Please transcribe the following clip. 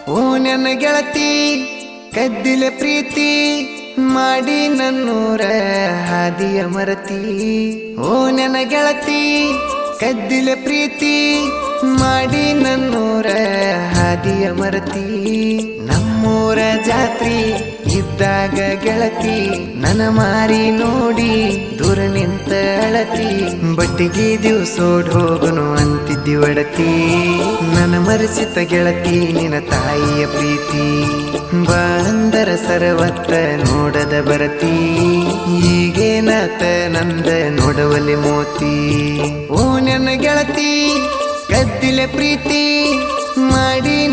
ಓ ನನ್ನ ಗೆಳತಿ ಕದ್ದಿಲೆ ಪ್ರೀತಿ ಮಾಡಿ ನನ್ನೂರ ಹಾದಿಯ ಮರತಿ. ಓ ನನ್ನ ಗೆಳತಿ ಕದ್ದಿಲೆ ಪ್ರೀತಿ ಮಾಡಿ ನನ್ನೂರ ಹಾದಿಯ ಮರತಿ. ನಮ್ಮೂರ ಜಾತ್ರಿ ಇದ್ದಾಗ ಗೆಳತಿ ನನ್ನ ಮಾರಿ ನೋಡಿ ದೂರ ನಿಂತ ಅಳತಿ. ಬಟ್ಟಿಗೆ ದಿವ್ಸೋಡ್ ಹೋಗನು ಅಂತಿದ್ದಿ ಒಡತಿ. ನನ್ನ ಮರೆಸಿತ ಗೆಳತಿ ನಿನ್ನ ತಾಯಿಯ ಪ್ರೀತಿ. ಬಾ ಅಂದರ ಸರವತ್ತ ನೋಡದ ಬರತಿ. ಈಗೇನಾತ ನಂದ ನೋಡವಲ್ಲಿ ಮೋತಿ. ಓ ನನ್ನ ಗೆಳತಿ ಕದ್ದಿಲೆ ಪ್ರೀತಿ ಮಾಡಿ